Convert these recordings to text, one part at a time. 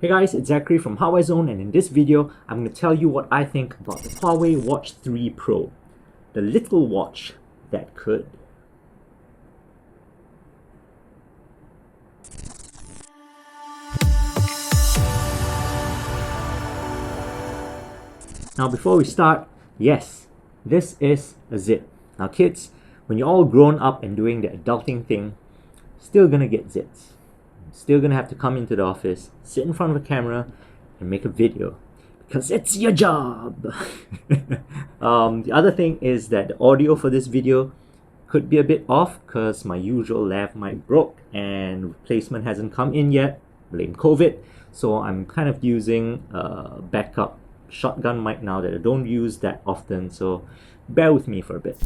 Hey guys, it's Zachary from HardwareZone, and in this video, I'm going to tell you what I think about the Huawei Watch 3 Pro, the little watch that could. Now before we start, yes, this is a zip. Now kids, when you're all grown up and doing the adulting thing, still gonna get zits. Still gonna have to come into the office, sit in front of a camera, and make a video. Because it's your job! The other thing is that the audio for this video could be a bit off because my usual lav mic broke and replacement hasn't come in yet. Blame COVID. So I'm kind of using a backup shotgun mic now that I don't use that often. So bear with me for a bit.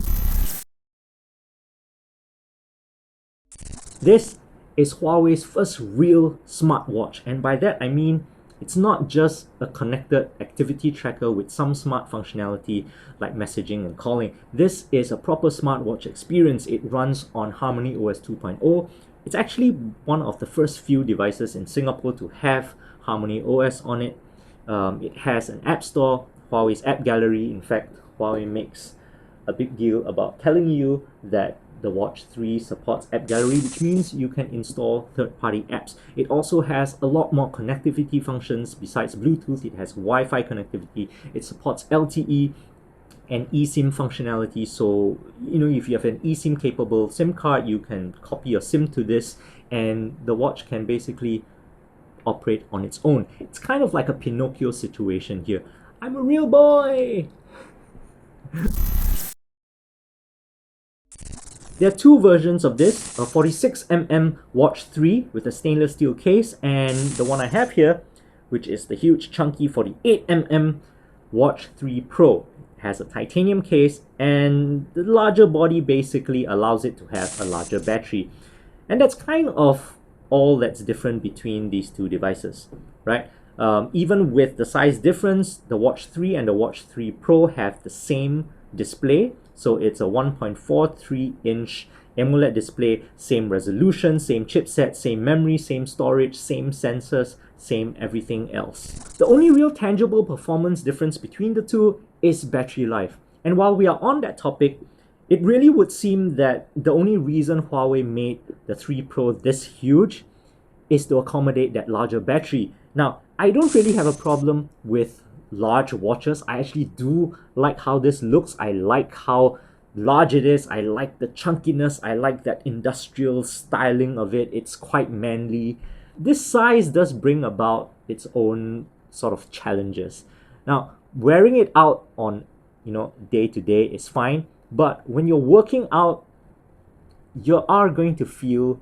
This is Huawei's first real smartwatch, and by that I mean it's not just a connected activity tracker with some smart functionality like messaging and calling. This is a proper smartwatch experience. It runs on HarmonyOS 2.0. It's actually one of the first few devices in Singapore to have HarmonyOS on it. It has an app store, Huawei's AppGallery. In fact, Huawei makes a big deal about telling you that the Watch 3 supports AppGallery, which means you can install third-party apps. It also has a lot more connectivity functions besides Bluetooth. It has Wi-Fi connectivity. It supports LTE and eSIM functionality. So, if you have an eSIM capable SIM card, you can copy your SIM to this, and the watch can basically operate on its own. It's kind of like a Pinocchio situation here. I'm a real boy! There are two versions of this, a 46mm Watch 3 with a stainless steel case, and the one I have here, which is the huge chunky 48mm Watch 3 Pro. It has a titanium case, and the larger body basically allows it to have a larger battery. And that's kind of all that's different between these two devices, right? Even with the size difference, the Watch 3 and the Watch 3 Pro have the same display. So it's a 1.43-inch AMOLED display, same resolution, same chipset, same memory, same storage, same sensors, same everything else. The only real tangible performance difference between the two is battery life. And while we are on that topic, it really would seem that the only reason Huawei made the 3 Pro this huge is to accommodate that larger battery. Now, I don't really have a problem with large watches. I actually do like how this looks. I like how large it is. I like the chunkiness. I like that industrial styling of it. It's quite manly. This size does bring about its own sort of challenges. Now, wearing it out on day to day is fine, but when you're working out, you are going to feel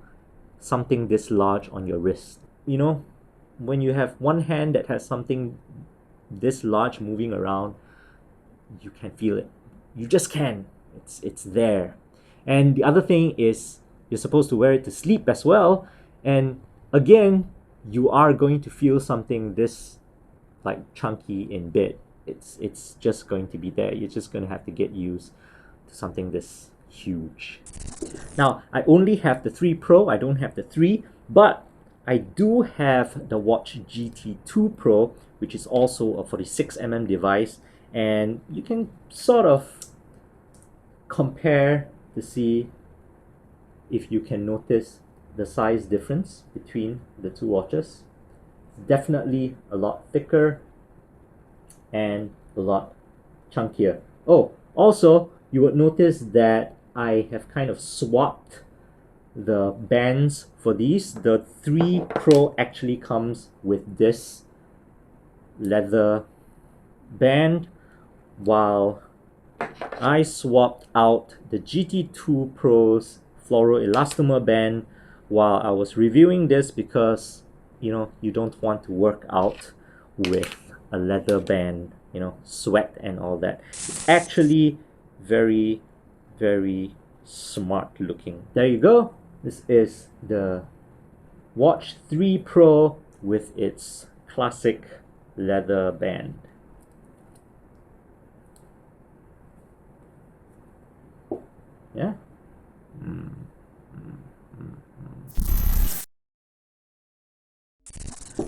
something this large on your wrist. When you have one hand that has something this large moving around, you can feel it. You just can. It's there. And the other thing is you're supposed to wear it to sleep as well, and again, you are going to feel something this like chunky in bed. It's just going to be there. You're just going to have to get used to something this huge. Now, I only have the 3 Pro. I don't have the 3, but I do have the Watch GT2 Pro, which is also a 46mm device, and you can sort of compare to see if you can notice the size difference between the two watches. Definitely a lot thicker and a lot chunkier. Oh, also, you would notice that I have kind of swapped the bands for these. The 3 Pro actually comes with this leather band, while I swapped out the GT2 Pro's fluoroelastomer band while I was reviewing this, because you don't want to work out with a leather band, sweat and all that. It's actually very, very smart looking. There you go. This is the Watch 3 Pro with its classic leather band. Yeah.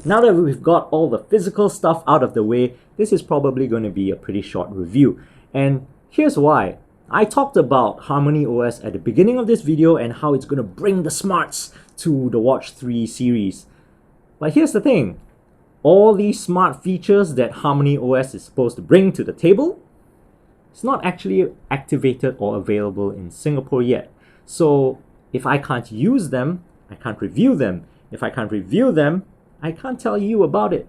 Now that we've got all the physical stuff out of the way, this is probably going to be a pretty short review. And here's why. I talked about HarmonyOS at the beginning of this video and how it's going to bring the smarts to the Watch 3 series. But here's the thing. All these smart features that HarmonyOS is supposed to bring to the table, it's not actually activated or available in Singapore yet. So if I can't use them, I can't review them. If I can't review them, I can't tell you about it.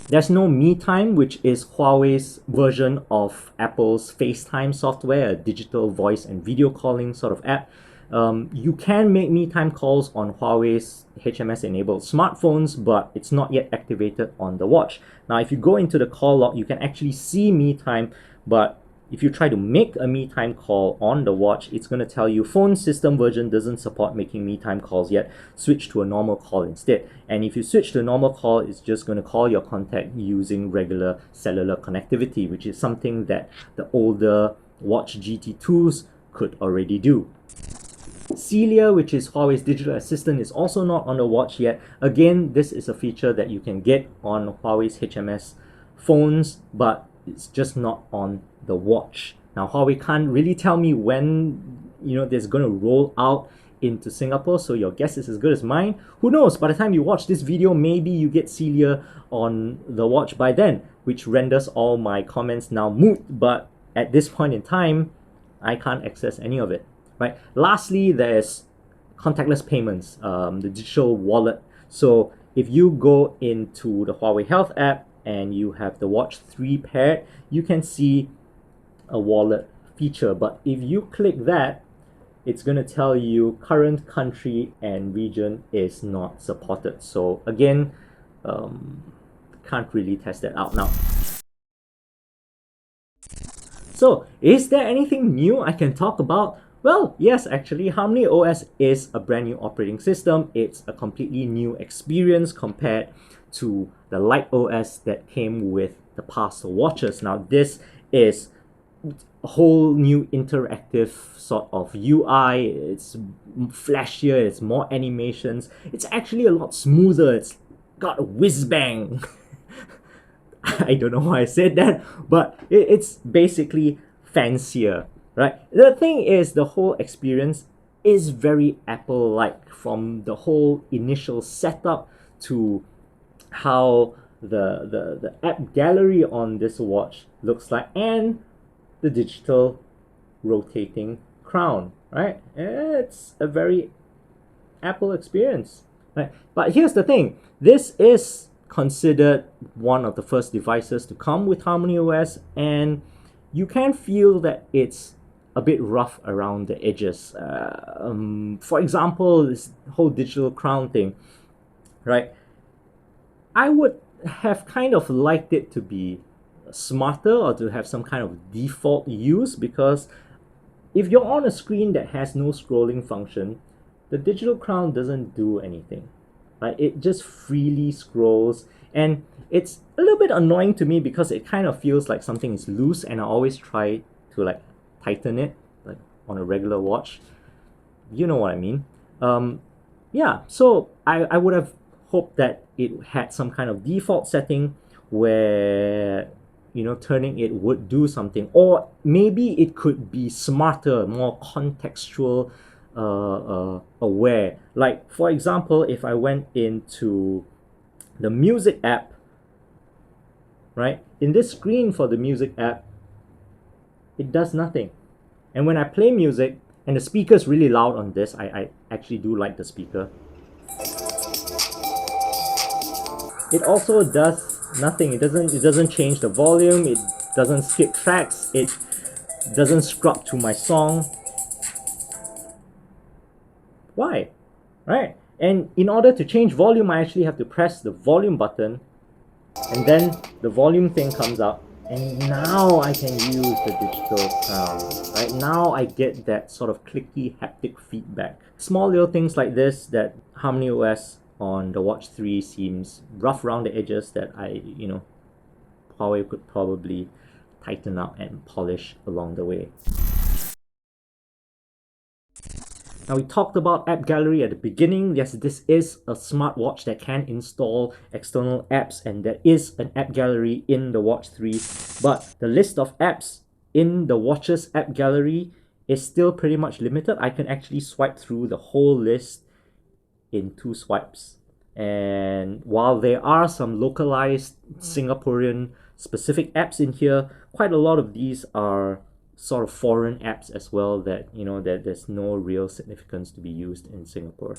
There's no MeeTime, which is Huawei's version of Apple's FaceTime software, a digital voice and video calling sort of app. You can make MeeTime calls on Huawei's HMS-enabled smartphones, but it's not yet activated on the watch. Now, if you go into the call log, you can actually see MeeTime, but if you try to make a MeeTime call on the watch, it's going to tell you phone system version doesn't support making MeeTime calls yet. Switch to a normal call instead. And if you switch to a normal call, it's just going to call your contact using regular cellular connectivity, which is something that the older Watch GT2s could already do. Celia, which is Huawei's digital assistant, is also not on the watch yet. Again, this is a feature that you can get on Huawei's HMS phones, but it's just not on the watch. Now, Huawei can't really tell me when this is going to roll out into Singapore, so your guess is as good as mine. Who knows? By the time you watch this video, maybe you get Celia on the watch by then, which renders all my comments now moot. But at this point in time, I can't access any of it. Right. Lastly, there's contactless payments, the digital wallet. So if you go into the Huawei Health app and you have the Watch 3 paired, you can see a wallet feature. But if you click that, it's going to tell you current country and region is not supported. So again, can't really test that out now. So is there anything new I can talk about? Well, yes, actually, HarmonyOS is a brand new operating system. It's a completely new experience compared to the LiteOS that came with the past watches. Now, this is a whole new interactive sort of UI. It's flashier, it's more animations. It's actually a lot smoother. It's got a whiz bang. I don't know why I said that, but it's basically fancier. Right. The thing is, the whole experience is very Apple-like, from the whole initial setup to how the app gallery on this watch looks like, and the digital rotating crown. Right. It's a very Apple experience. Right. But here's the thing. This is considered one of the first devices to come with HarmonyOS, and you can feel that it's a bit rough around the edges. For example, this whole digital crown thing, right? I would have kind of liked it to be smarter or to have some kind of default use, because if you're on a screen that has no scrolling function, the digital crown doesn't do anything, right? It just freely scrolls, and it's a little bit annoying to me because it kind of feels like something is loose, and I always try to tighten it, like on a regular watch. You know what I mean? Yeah, so I would have hoped that it had some kind of default setting where turning it would do something, or maybe it could be smarter, more contextual aware. Like, for example, if I went into the music app, right, in this screen for the music app, it does nothing. And when I play music, and the speaker is really loud on this, I actually do like the speaker, it also does nothing. It doesn't change the volume, it doesn't skip tracks, it doesn't scrub to my song. Why? Right? And in order to change volume, I actually have to press the volume button, and then the volume thing comes up, and now I can use the digital sound. Right? Now I get that sort of clicky haptic feedback. Small little things like this that HarmonyOS on the Watch 3 seems rough around the edges that Huawei could probably tighten up and polish along the way. Now, we talked about AppGallery at the beginning. Yes, this is a smartwatch that can install external apps, and there is an app gallery in the Watch 3. But the list of apps in the watch's app gallery is still pretty much limited. I can actually swipe through the whole list in 2 swipes. And while there are some localized Singaporean specific apps in here, quite a lot of these are sort of foreign apps as well that, you know, that there's no real significance to be used in Singapore.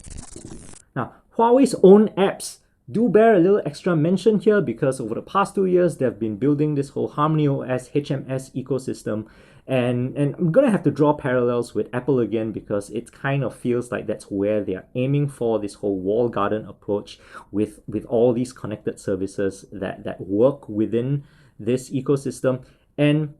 Now, Huawei's own apps do bear a little extra mention here because over the past 2 years, they've been building this whole HarmonyOS HMS ecosystem. And I'm going to have to draw parallels with Apple again because it kind of feels like that's where they're aiming for, this whole walled garden approach with all these connected services that work within this ecosystem. And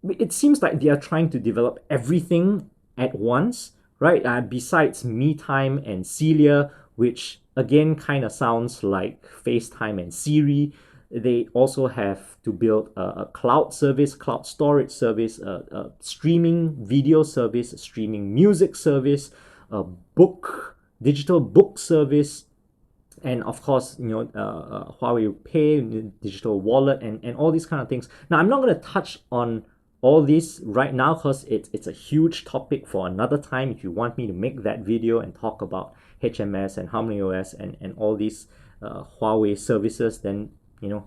it seems like they are trying to develop everything at once, right? Besides MeeTime and Celia, which again kind of sounds like FaceTime and Siri, they also have to build a cloud service, cloud storage service, a streaming video service, a streaming music service, a digital book service, and of course, you know, Huawei Pay, digital wallet, and all these kind of things. Now, I'm not going to touch on all this right now because it's a huge topic for another time. If you want me to make that video and talk about HMS and HarmonyOS and all these Huawei services, then, you know,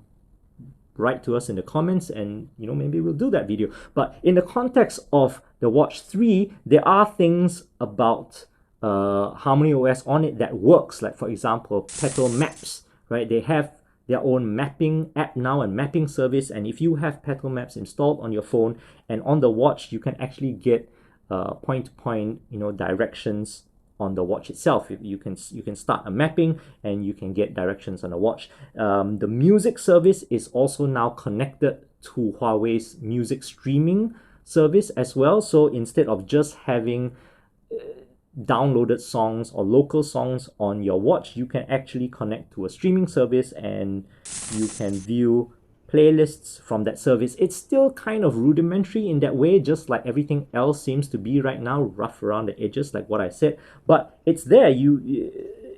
write to us in the comments and, you know, maybe we'll do that video. But in the context of the Watch 3, there are things about HarmonyOS on it that works. Like, for example, Petal Maps, right? They have their own mapping app now and mapping service, and if you have Petal Maps installed on your phone and on the watch, you can actually get point-to-point, you know, directions on the watch itself. You can start a mapping and you can get directions on the watch. The music service is also now connected to Huawei's music streaming service as well. So instead of just having downloaded songs or local songs on your watch, you can actually connect to a streaming service and you can view playlists from that service. It's still kind of rudimentary in that way, just like everything else seems to be right now, rough around the edges, like what I said, but it's there. You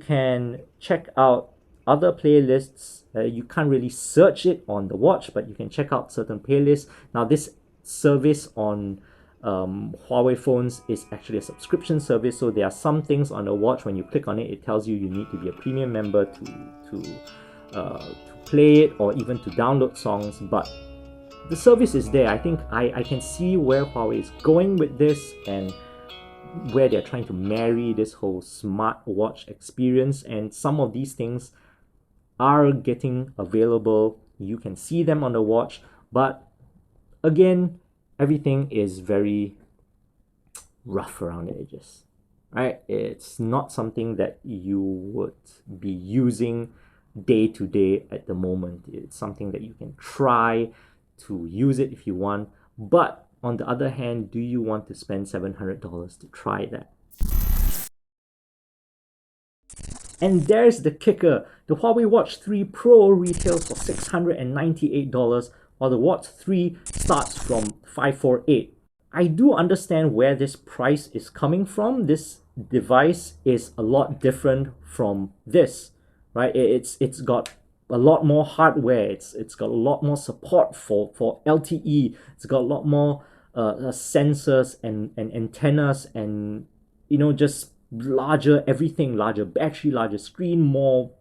can check out other playlists. You can't really search it on the watch, but you can check out certain playlists. Now, this service on Huawei phones is actually a subscription service, so there are some things on the watch when you click on it, it tells you need to be a premium member to play it or even to download songs, but the service is there. I think I can see where Huawei is going with this and where they're trying to marry this whole smartwatch experience, and some of these things are getting available. You can see them on the watch, but again, everything is very rough around the edges, right? It's not something that you would be using day to day at the moment. It's something that you can try to use it if you want, but on the other hand, do you want to spend $700 to try that? And there's the kicker. The Huawei Watch 3 Pro retails for $698, while the Watch 3 starts from $548. I do understand where this price is coming from. This device is a lot different from this, right? It's got a lot more hardware. It's got a lot more support for LTE. It's got a lot more sensors and antennas, and, you know, just larger everything, larger battery, larger screen, more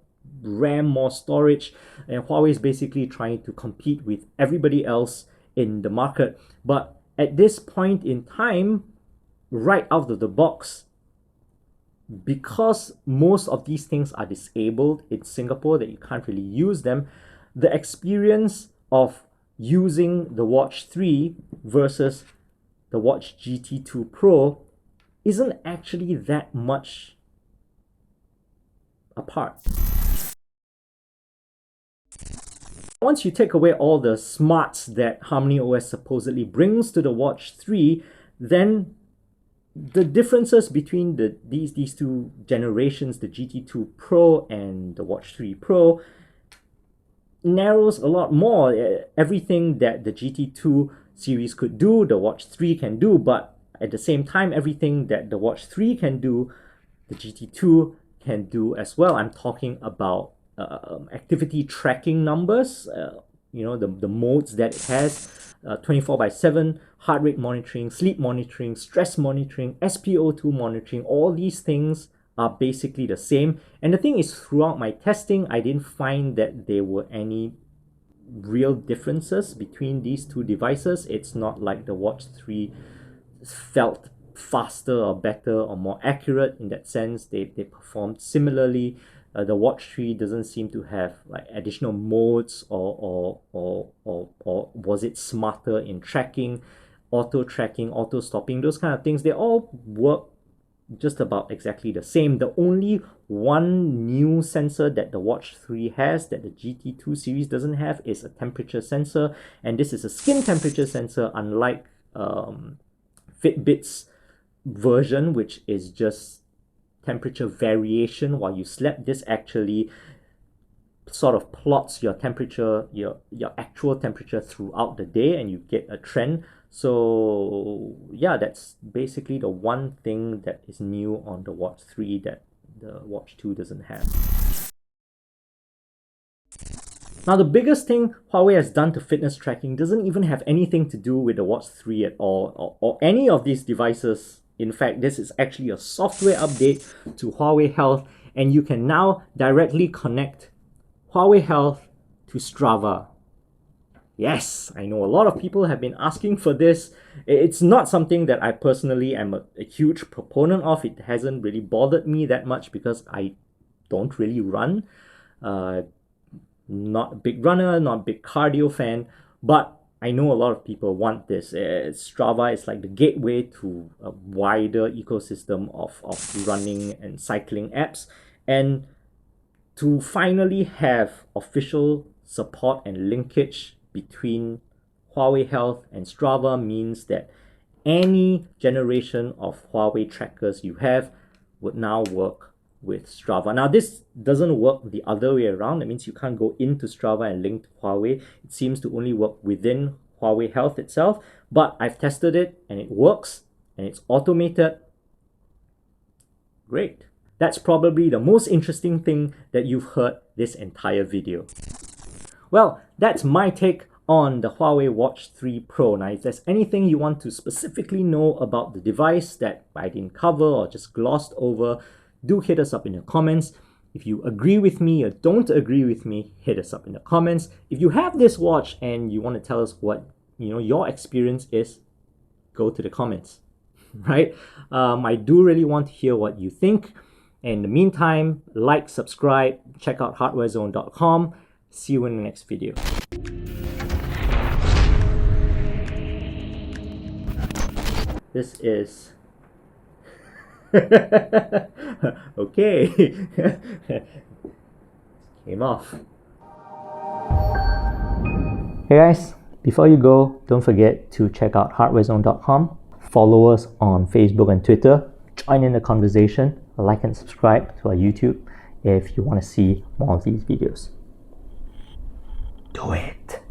RAM, more storage, and Huawei is basically trying to compete with everybody else in the market. But at this point in time, right out of the box, because most of these things are disabled in Singapore, that you can't really use them, the experience of using the Watch 3 versus the Watch GT2 Pro isn't actually that much apart. Once you take away all the smarts that HarmonyOS supposedly brings to the Watch 3, then the differences between these two generations, the GT2 Pro and the Watch 3 Pro, narrows a lot more. Everything that the GT2 series could do, the Watch 3 can do, but at the same time, everything that the Watch 3 can do, the GT2 can do as well. I'm talking about activity tracking numbers, the modes that it has, 24/7, heart rate monitoring, sleep monitoring, stress monitoring, SpO2 monitoring. All these things are basically the same. And the thing is, throughout my testing, I didn't find that there were any real differences between these two devices. It's not like the Watch 3 felt faster or better or more accurate in that sense. They performed similarly. The Watch 3 doesn't seem to have like additional modes or was it smarter in tracking, auto tracking, auto stopping, those kind of things. They all work just about exactly the same. The only one new sensor that the Watch 3 has that the GT2 series doesn't have is a temperature sensor, and this is a skin temperature sensor, unlike Fitbit's version, which is just temperature variation while you slept. This actually sort of plots your temperature, your actual temperature throughout the day, and you get a trend. So yeah, that's basically the one thing that is new on the Watch 3 that the Watch 2 doesn't have. Now, the biggest thing Huawei has done to fitness tracking doesn't even have anything to do with the Watch 3 at all, or any of these devices. In fact, this is actually a software update to Huawei Health, and you can now directly connect Huawei Health to Strava. Yes, I know a lot of people have been asking for this. It's not something that I personally am a huge proponent of. It hasn't really bothered me that much because I don't really run. Not a big runner, not a big cardio fan, but I know a lot of people want this. Strava is like the gateway to a wider ecosystem of running and cycling apps. And to finally have official support and linkage between Huawei Health and Strava means that any generation of Huawei trackers you have would now work with Strava. Now, this doesn't work the other way around. That means you can't go into Strava and link to Huawei. It seems to only work within Huawei Health itself, but I've tested it and it works and it's automated. Great. That's probably the most interesting thing that you've heard this entire video. Well, that's my take on the Huawei Watch 3 Pro. Now, if there's anything you want to specifically know about the device that I didn't cover or just glossed over, do hit us up in the comments. If you agree with me or don't agree with me, hit us up in the comments. If you have this watch and you want to tell us what your experience is, go to the comments, right? I do really want to hear what you think. In the meantime, like, subscribe, check out HardwareZone.com. See you in the next video. This is okay. Came off. Hey guys, before you go, don't forget to check out HardwareZone.com. Follow us on Facebook and Twitter. Join in the conversation. Like and subscribe to our YouTube if you want to see more of these videos. Do it.